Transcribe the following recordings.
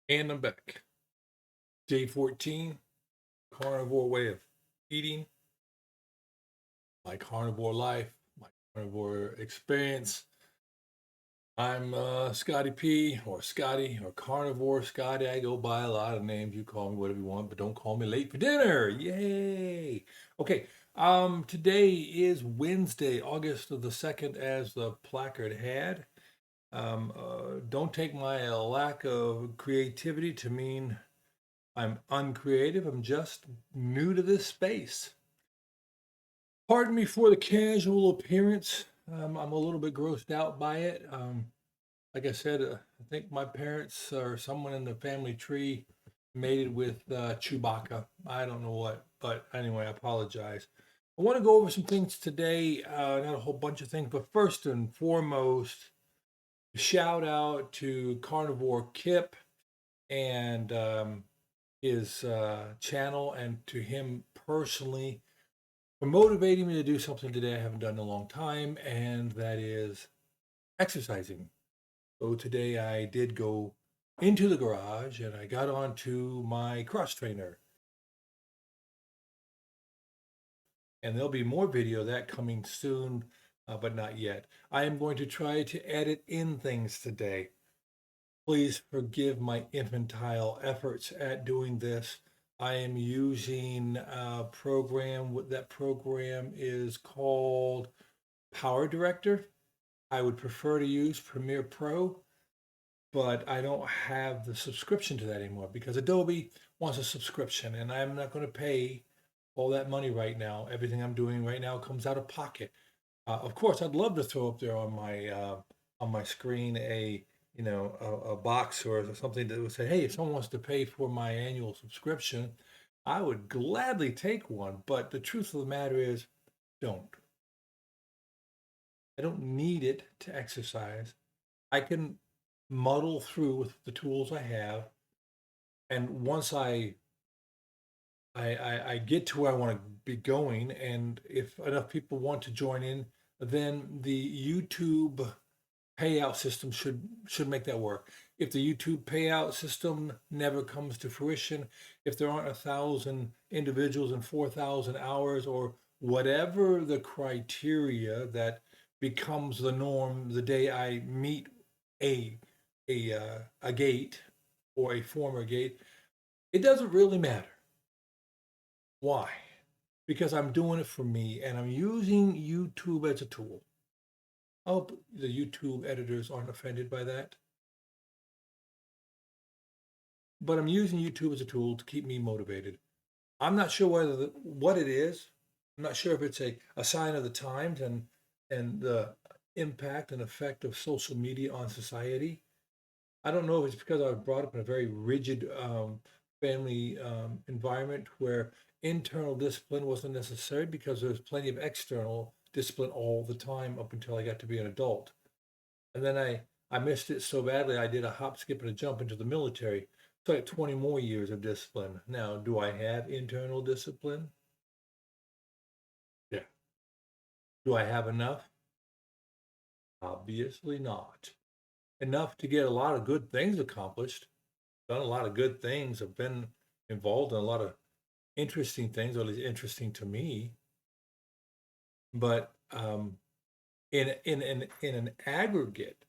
And I'm back. Day 14, carnivore way of eating, my carnivore life, my carnivore experience. I'm Scotty P or Scotty or Carnivore Scotty. I go by a lot of names. You call me whatever you want, but don't call me late for dinner. Yay! Okay. Today is Wednesday, August of the 2nd, as the placard had. Don't take my lack of creativity to mean I'm uncreative. I'm just new to this space. Pardon me for the casual appearance. I'm a little bit grossed out by it. Like I said, I think my parents or someone in the family tree mated with Chewbacca. I don't know what, but anyway, I apologize. I want to go over some things today, not a whole bunch of things, but first and foremost, shout out to Carnivore Kip and his channel, and to him personally for motivating me to do something today I haven't done in a long time, and that is exercising. So today I did go into the garage and I got onto my cross trainer. And there'll be more video of that coming soon, but not yet. I am going to try to edit in things today. Please forgive my infantile efforts at doing this. I am using a program. That program is called Power Director. I would prefer to use Premiere Pro, but I don't have the subscription to that anymore because Adobe wants a subscription, and I'm not going to pay all that money right now. Everything I'm doing right now comes out of pocket. Of course, I'd love to throw up there on my screen a box or something that would say, "Hey, if someone wants to pay for my annual subscription, I would gladly take one." But the truth of the matter is, don't. I don't need it to exercise. I can muddle through with the tools I have, and once I get to where I want to be going, and if enough people want to join in, then the YouTube payout system should make that work. If the YouTube payout system never comes to fruition, if there aren't 1,000 individuals and 4,000 hours, or whatever the criteria that becomes the norm the day I meet a a gate or a former gate, it doesn't really matter. Why? Because I'm doing it for me and I'm using YouTube as a tool. I hope the YouTube editors aren't offended by that. But I'm using YouTube as a tool to keep me motivated. I'm not sure what it is. I'm not sure if it's a sign of the times and the impact and effect of social media on society. I don't know if it's because I was brought up in a very rigid family environment where internal discipline wasn't necessary because there was plenty of external discipline all the time up until I got to be an adult. And then I missed it so badly, I did a hop, skip, and a jump into the military. So I had 20 more years of discipline. Now, do I have internal discipline? Yeah. Do I have enough? Obviously not. Enough to get a lot of good things accomplished. Done a lot of good things. I've been involved in a lot of interesting things, or at least interesting to me. But in an aggregate,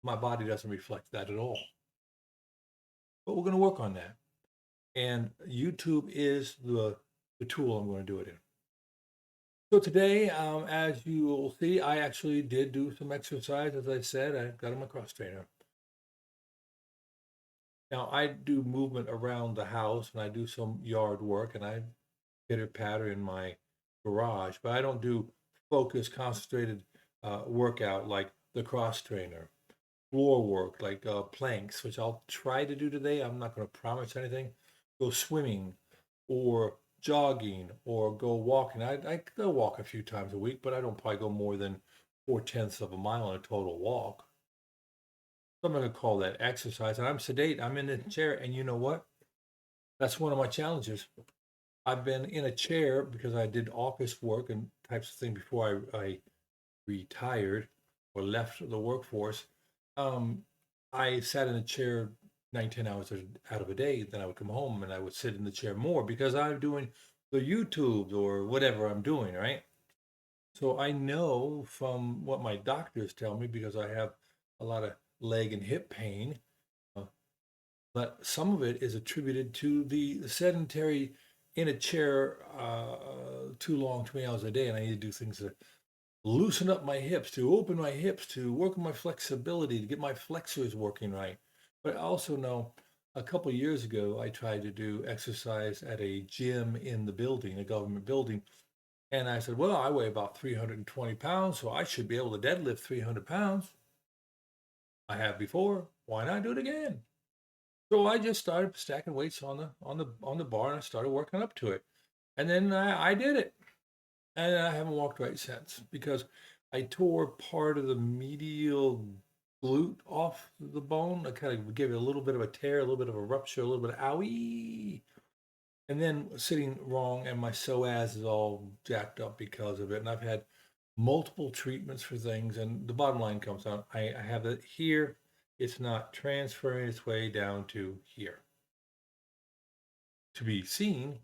my body doesn't reflect that at all. But we're going to work on that. And YouTube is the tool I'm going to do it in. So today, as you will see, I actually did do some exercise. As I said, I got on my cross trainer. Now I do movement around the house, and I do some yard work, and I pitter patter in my garage, but I don't do focused, concentrated workout like the cross trainer. Floor work like planks, which I'll try to do today. I'm not going to promise anything. Go swimming or jogging or go walking. I go walk a few times a week, but I don't probably go more than 4/10 of a mile in a total walk. So I'm going to call that exercise. And I'm sedate. I'm in a chair. And you know what? That's one of my challenges. I've been in a chair because I did office work and types of thing before I retired or left the workforce. Um, I sat in a chair 9, 10 hours out of a day. Then I would come home and I would sit in the chair more because I'm doing the YouTubes or whatever I'm doing, right? So I know from what my doctors tell me because I have a lot of leg and hip pain, uh, but some of it is attributed to the sedentary in a chair too long, 20 hours a day, and I need to do things to loosen up my hips, to open my hips, to work on my flexibility, to get my flexors working right. But I also know a couple of years ago, I tried to do exercise at a gym in the building, a government building. And I said, well, I weigh about 320 pounds, so I should be able to deadlift 300 pounds. I have before. Why not do it again? So I just started stacking weights on the bar and I started working up to it. And then I did it. And I haven't walked right since because I tore part of the medial glute off the bone. I kind of gave it a little bit of a tear, a little bit of a rupture, a little bit of owie. And then sitting wrong, and my psoas is all jacked up because of it. And I've had multiple treatments for things. And the bottom line comes out I have it here. It's not transferring its way down to here to be seen.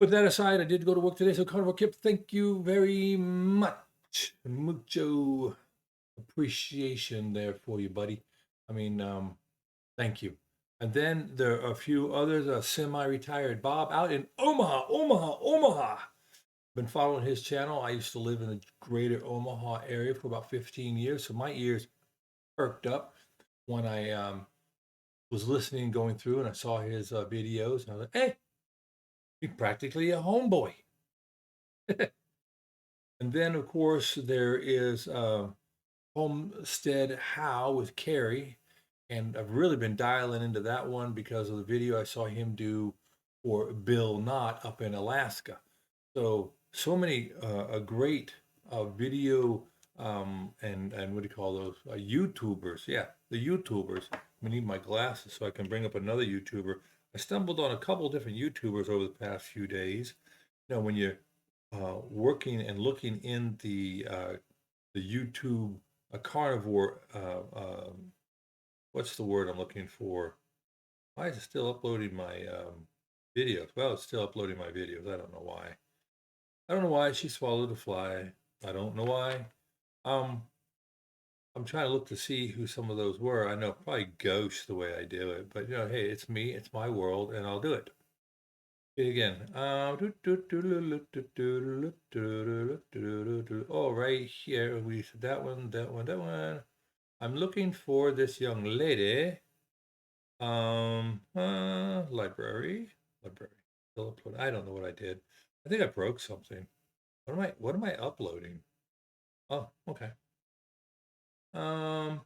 With that aside, I did go to work today. So, Carnivore Kip, thank you very much. Mucho appreciation there for you, buddy. I mean, thank you. And then there are a few others. Semi-retired Bob out in Omaha. Been following his channel. I used to live in the greater Omaha area for about 15 years, so my ears perked up when I was listening, going through, and I saw his videos. And I was like, hey, he's practically a homeboy. And then, of course, there is Homestead How with Carrie. And I've really been dialing into that one because of the video I saw him do for Bill Knott up in Alaska. So many a great video and what do you call those YouTubers? Yeah, the YouTubers. I need my glasses so I can bring up another YouTuber. I stumbled on a couple different YouTubers over the past few days. You know, when you're working and looking in the YouTube carnivore what's the word I'm looking for? Why is it still uploading my videos? Well, it's still uploading my videos. I don't know why. I don't know why she swallowed a fly. I don't know why. Um, I'm trying to look to see who some of those were. I know probably ghost the way I do it, but you know, hey, it's me, it's my world, and I'll do it. Again. Oh, right here. We said that one, that one, that one. I'm looking for this young lady. Library. Still upload. I don't know what I did. I think I broke something. What am I uploading? Oh, okay. When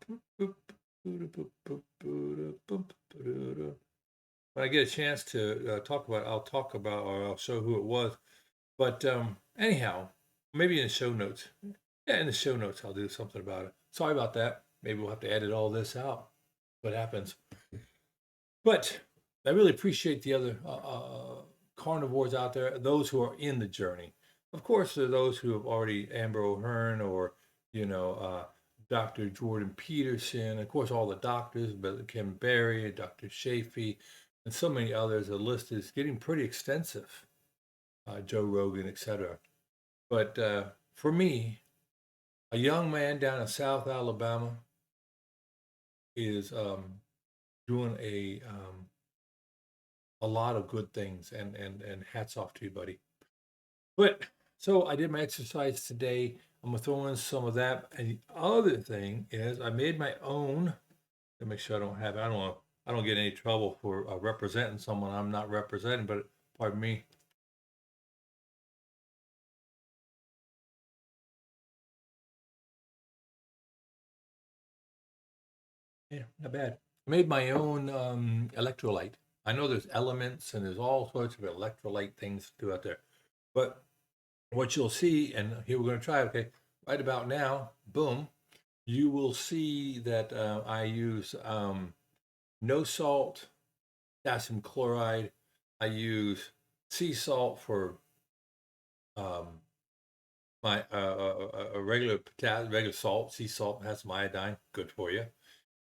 I get a chance to talk about it, I'll talk about or I'll show who it was. But anyhow, maybe in the show notes. Yeah, in the show notes, I'll do something about it. Sorry about that. Maybe we'll have to edit all this out. What happens? But I really appreciate the other carnivores out there, those who are in the journey. Of course, there are those who have already, Amber O'Hearn or, you know, Dr. Jordan Peterson, of course, all the doctors, but Kim Berry, Dr. Shafee, and so many others. The list is getting pretty extensive, Joe Rogan, etc. But for me, a young man down in South Alabama is doing a lot of good things, and hats off to you, buddy. But so I did my exercise today. I'm gonna throw in some of that. And the other thing is I made my own to make sure I don't have I don't get any trouble for representing someone I'm not representing, but pardon me. Yeah, not bad. I made my own electrolyte. I know there's elements and there's all sorts of electrolyte things to do out there. But what you'll see, and here we're going to try, okay, right about now, boom, you will see that I use no salt, potassium chloride. I use sea salt for um, my a regular regular salt, sea salt has some iodine, good for you.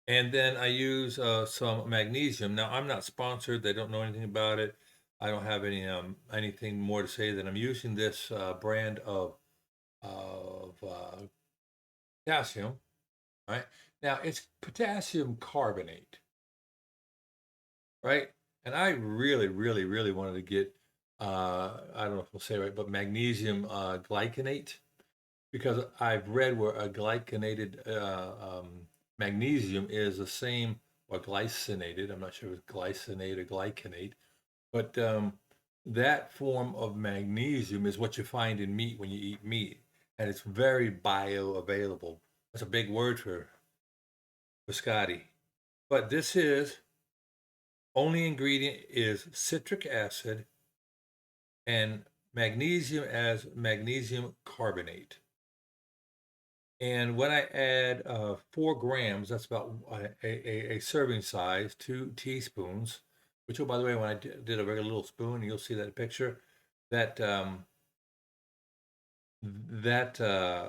And then I use some magnesium. Now I'm not sponsored; they don't know anything about it. I don't have anything more to say than I'm using this brand of potassium. Right now, it's potassium carbonate, right? And I really, really, really wanted to get I don't know if I'll say it right, but magnesium glycinate because I've read where a glycinated magnesium is the same, or glycinated. I'm not sure if it's glycinate or glycinate, but that form of magnesium is what you find in meat when you eat meat, and it's very bioavailable. That's a big word for Scotty. But this is only ingredient is citric acid and magnesium as magnesium carbonate. And when I add 4 grams, that's about a serving size, 2 teaspoons, which, oh, by the way, when I did a regular little spoon, you'll see that picture, that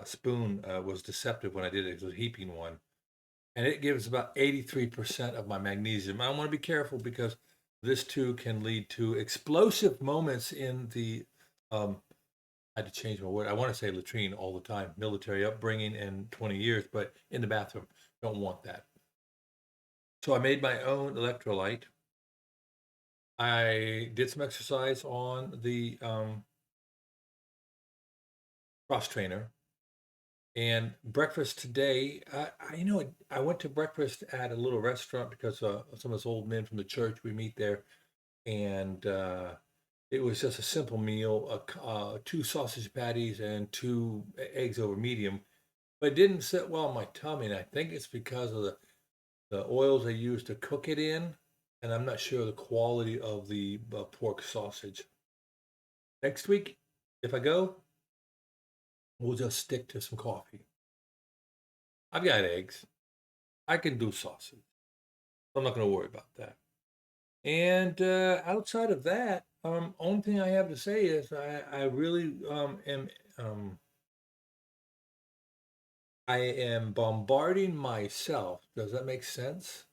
spoon was deceptive when I did it. It was a heaping one. And it gives about 83% of my magnesium. I want to be careful because this too can lead to explosive moments in the um, I had to change my word. I want to say latrine all the time. Military upbringing and 20 years, but in the bathroom. Don't want that. So I made my own electrolyte. I did some exercise on the cross trainer. And breakfast today, I went to breakfast at a little restaurant because some of us old men from the church, we meet there. And it was just a simple meal, 2 sausage patties and 2 eggs over medium. But it didn't sit well on my tummy, and I think it's because of the oils they use to cook it in, and I'm not sure the quality of the pork sausage. Next week, if I go, we'll just stick to some coffee. I've got eggs. I can do sausage. I'm not going to worry about that. And outside of that, only thing I have to say is I really um, I am bombarding myself. Does that make sense?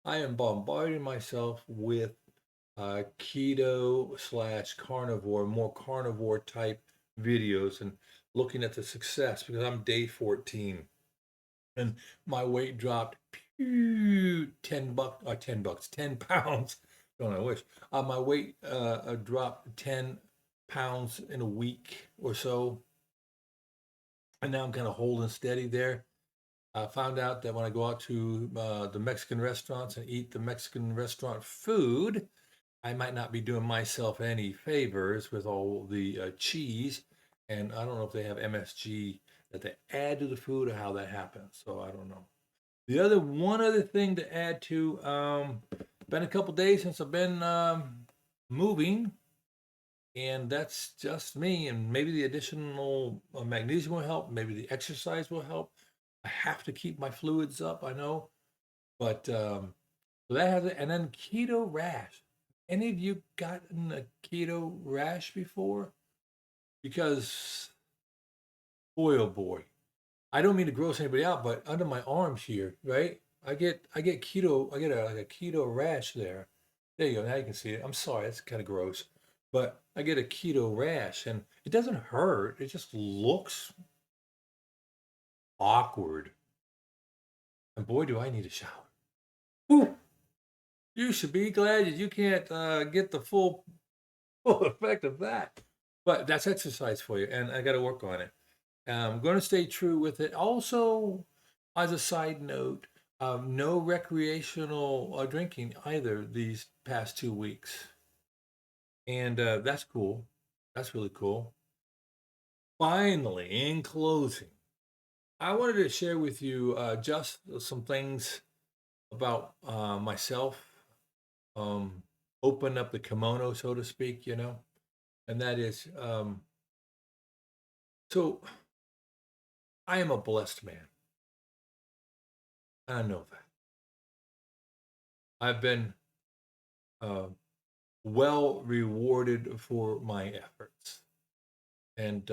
I am bombarding myself with keto slash carnivore, more carnivore type videos and looking at the success because I'm day 14 and my weight dropped 10 bucks, 10 bucks, 10 pounds. Don't I wish? My weight dropped 10 pounds in a week or so. And now I'm kind of holding steady there. I found out that when I go out to the Mexican restaurants and eat the Mexican restaurant food, I might not be doing myself any favors with all the cheese. And I don't know if they have MSG that they add to the food or how that happens. So I don't know. One other thing to add to, been a couple days since I've been moving, and that's just me. And maybe the additional magnesium will help. Maybe the exercise will help. I have to keep my fluids up, I know, but so that has it. And then keto rash. Any of you gotten a keto rash before? Because boy, oh boy, I don't mean to gross anybody out, but under my arms here, right? I get keto. I get like a keto rash there. There you go. Now you can see it. I'm sorry, that's kind of gross, but I get a keto rash, and it doesn't hurt. It just looks awkward. And boy, do I need a shower. Whew. You should be glad that you can't get the full effect of that. But that's exercise for you, and I got to work on it. I'm going to stay true with it. Also, as a side note, no recreational drinking either these past 2 weeks, and that's cool. That's really cool. Finally, in closing, I wanted to share with you just some things about myself. Um, open up the kimono, so to speak, and that is so I am a blessed man. I know that. I've been uh, well rewarded for my efforts. And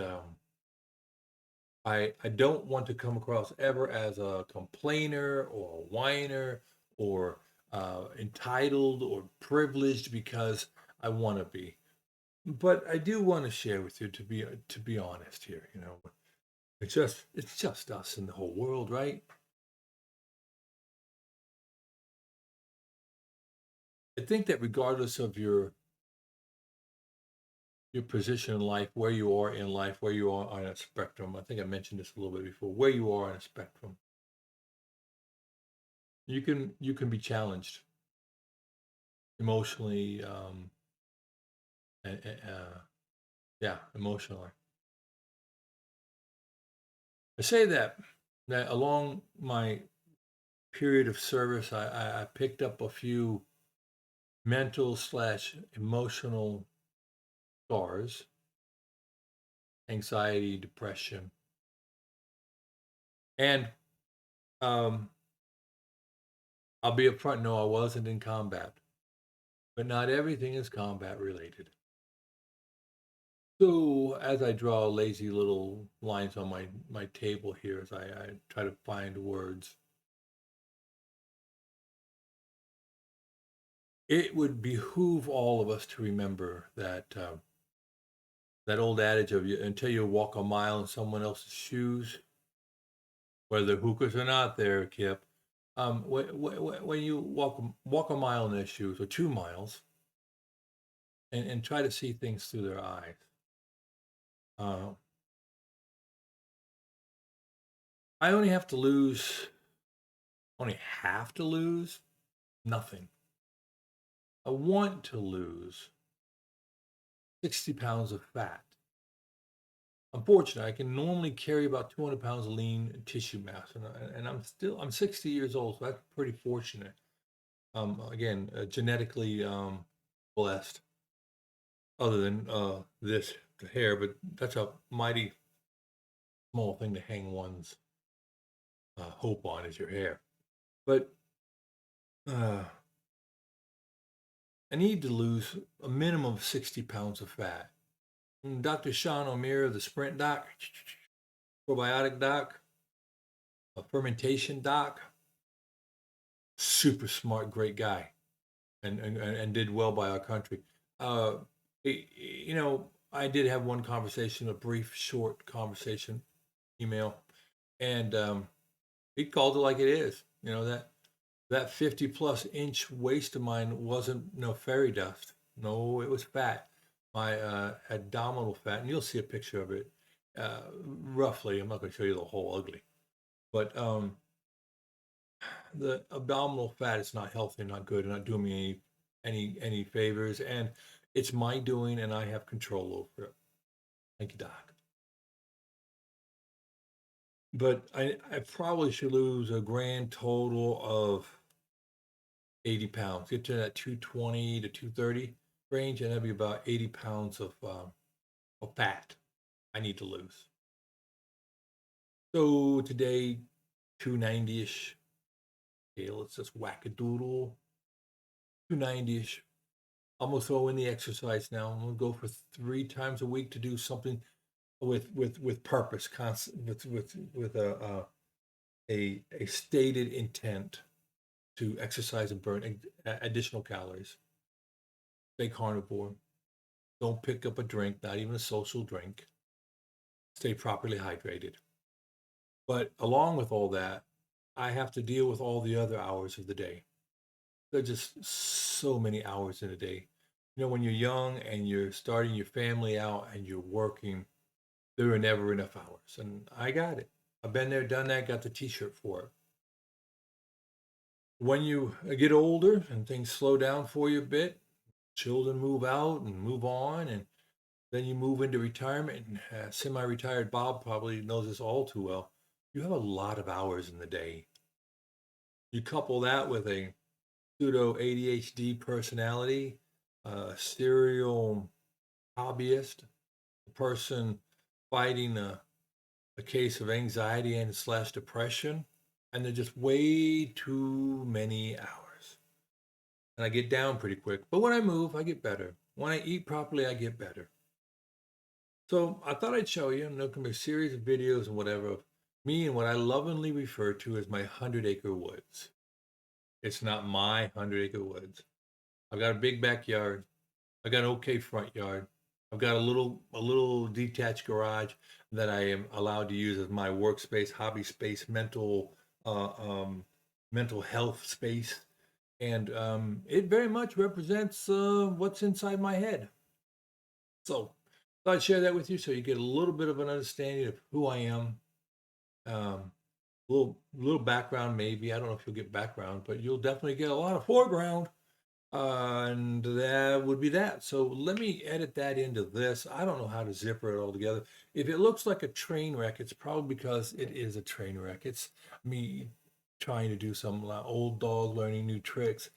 I don't want to come across ever as a complainer or a whiner or entitled or privileged because I want to be. But I do want to share with you to be honest here. You know, it's just us in the whole world, right? I think that regardless of your position in life, where you are in life, where you are on a spectrum. I think I mentioned this a little bit before. Where you are on a spectrum, you can be challenged emotionally, and, yeah, emotionally. I say that along my period of service, I picked up a few mental slash emotional scars, anxiety, depression, and um, I'll be upfront. No, I wasn't in combat, but not everything is combat related. So as I draw lazy little lines on my table here, as I try to find words, it would behoove all of us to remember that old adage of you until you walk a mile in someone else's shoes, whether hookers or not. There, Kip. When you walk a mile in their shoes or 2 miles, and try to see things through their eyes. Uh, I only have to lose, only have to lose nothing. I want to lose 60 pounds of fat. Unfortunately, I can normally carry about 200 pounds of lean tissue mass, and I'm 60 years old, so that's pretty fortunate. Again, genetically blessed, other than this the hair, but that's a mighty small thing to hang one's hope on is your hair. But uh, I need to lose a minimum of 60 pounds of fat. And Dr. Sean O'Meara, the Sprint doc, probiotic doc, a fermentation doc, super smart, great guy, and did well by our country. Uh, you know, I did have one conversation, a brief, short conversation, email, and he called it like it is. You know that 50 plus inch waist of mine wasn't no fairy dust. No, it was fat. My abdominal fat, and you'll see a picture of it. Roughly, I'm not going to show you the whole ugly, but the abdominal fat is not healthy, not good, and not doing me any favors. And it's my doing, and I have control over it. Thank you, Doc. But I probably should lose a grand total of 80 pounds. Get to that 220 to 230 range, and that'd be about 80 pounds of fat I need to lose. So today, 290 ish. Okay, let's just whack a doodle. 290 ish. I'm gonna throw in the exercise now. I'm gonna go for 3 times a week to do something with purpose, with a stated intent to exercise and burn additional calories. Stay carnivore. Don't pick up a drink, not even a social drink. Stay properly hydrated. But along with all that, I have to deal with all the other hours of the day. There are just so many hours in a day. You know, when you're young and you're starting your family out and you're working, there are never enough hours. And I got it. I've been there, done that, got the t shirt for it. When you get older and things slow down for you a bit, children move out and move on, and then you move into retirement. And semi retired Bob probably knows this all too well. You have a lot of hours in the day. You couple that with a pseudo ADHD personality, serial hobbyist, a person fighting a case of anxiety and slash depression, and there's just way too many hours. And I get down pretty quick. But when I move, I get better. When I eat properly, I get better. So I thought I'd show you, and there can be a series of videos and whatever of me and what I lovingly refer to as my 100-acre woods. It's not my 100-acre woods. I've got a big backyard. I got an okay front yard. I've got a little detached garage that I am allowed to use as my workspace, hobby space, uh, um, mental health space, and it very much represents what's inside my head. So I'd share that with you so you get a little bit of an understanding of who I am. Um, little background maybe. I don't know if you'll get background, but you'll definitely get a lot of foreground. And that would be that. So let me edit that into this. I don't know how to zipper it all together. If it looks like a train wreck, it's probably because it is a train wreck. It's me trying to do some old dog learning new tricks.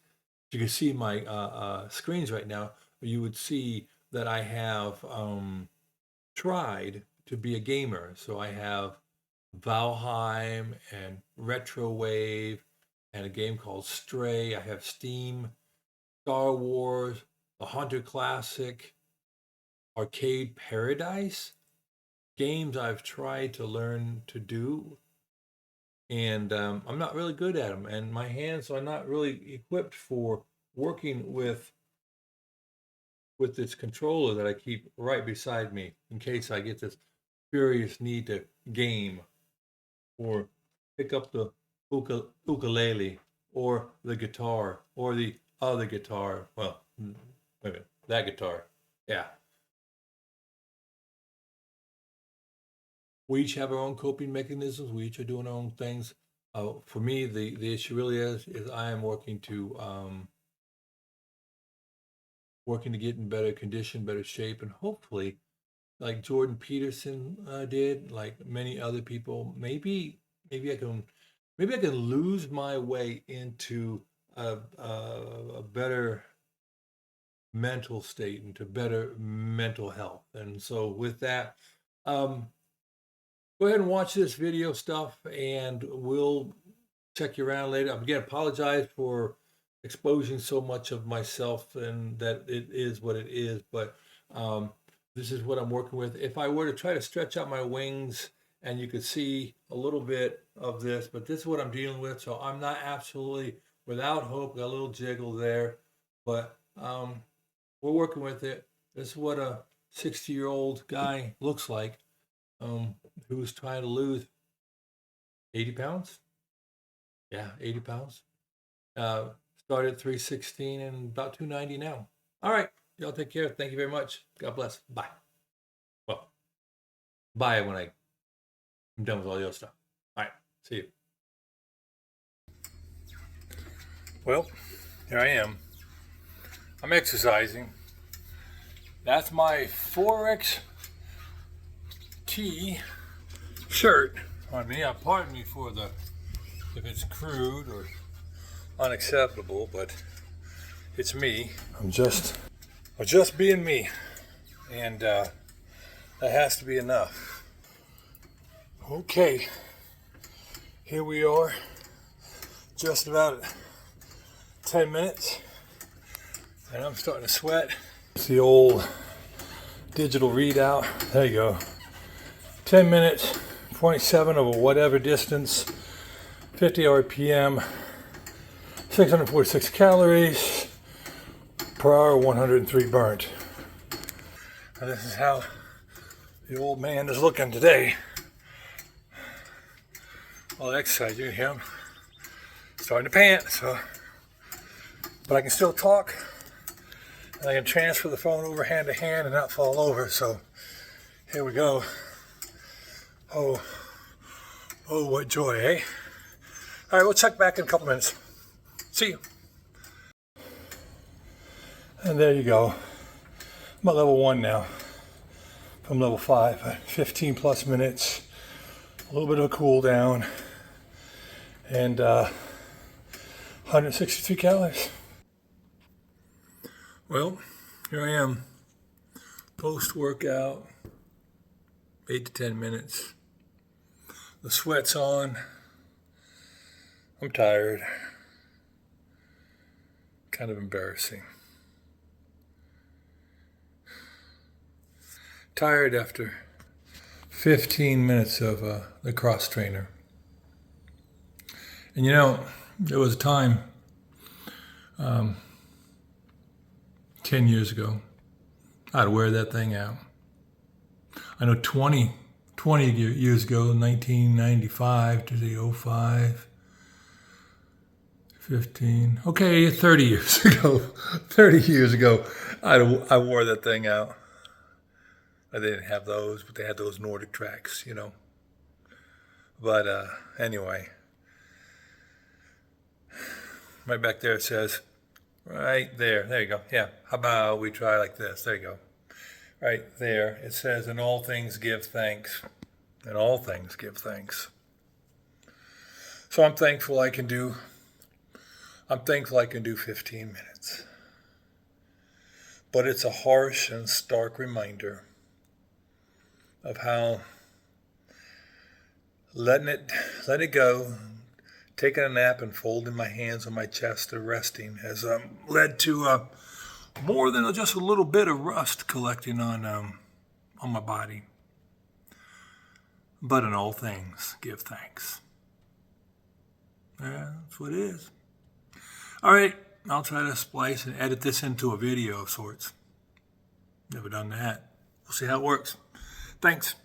You can see my screens right now. You would see that I have tried to be a gamer. So I have Valheim and Retrowave and a game called Stray. I have Steam, Star Wars, the Hunter Classic, Arcade Paradise, games I've tried to learn to do, and I'm not really good at them, and my hands are not really equipped for working with this controller that I keep right beside me in case I get this furious need to game or pick up the ukulele or the guitar or the other guitar. Well, wait a minute, that guitar. Yeah. We each have our own coping mechanisms. We each are doing our own things. For me, the issue really is I am working to get in better condition, better shape, and hopefully, like Jordan Peterson did, like many other people, maybe I can lose my way into a better mental state, into better mental health. And so, with that, um, go ahead and watch this video stuff, and we'll check you around later. Again, apologize for exposing so much of myself and that it is what it is, but um, this is what I'm working with. If I were to try to stretch out my wings, and you could see a little bit of this, but this is what I'm dealing with. So I'm not absolutely without hope. Got a little jiggle there, but we're working with it. This is what a 60-year-old guy looks like, um, who's trying to lose 80 pounds. Yeah, 80 pounds. Uh, Started at 316 and about 290 now. All right. Y'all take care. Thank you very much. God bless. Bye. Well, bye when I'm done with all your stuff. All right. See you. Well, here I am. I'm exercising. That's my 4XT shirt on me. Pardon me for the if it's crude or unacceptable, but it's me. I'm just being me, and that has to be enough. Okay, here we are, just about 10 minutes, and I'm starting to sweat. It's the old digital readout. There you go. 10 minutes, 0.7 over whatever distance, 50 RPM, 646 calories per hour, 103 burnt. And this is how the old man is looking today. All the exercise, you can hear him starting to pant, so, but I can still talk, and I can transfer the phone over hand to hand and not fall over, so here we go. Oh, what joy, eh? All right, we'll check back in a couple minutes. See you. And there you go. I'm at level 1 now from level 5, 15 plus minutes, a little bit of a cool down, and 163 calories. Well, here I am, post-workout, 8 to 10 minutes. The sweat's on. I'm tired. Kind of embarrassing. Tired after 15 minutes of the cross trainer. And you know, there was a time 10 years ago, I'd wear that thing out. I know 20 years ago, 1995 to the 05, 15, okay, 30 years ago, 30 years ago, I wore that thing out. They didn't have those, but they had those Nordic tracks, you know. But anyway, right back there it says, right there you go. Yeah, how about we try like this? There you go. Right there, it says, in all things give thanks. In all things give thanks. So I'm thankful I can do 15 minutes. But it's a harsh and stark reminder of how letting it go, taking a nap and folding my hands on my chest or resting has led to more than just a little bit of rust collecting on my body. But in all things, give thanks. Yeah, that's what it is. All right, I'll try to splice and edit this into a video of sorts. Never done that. We'll see how it works. Thanks.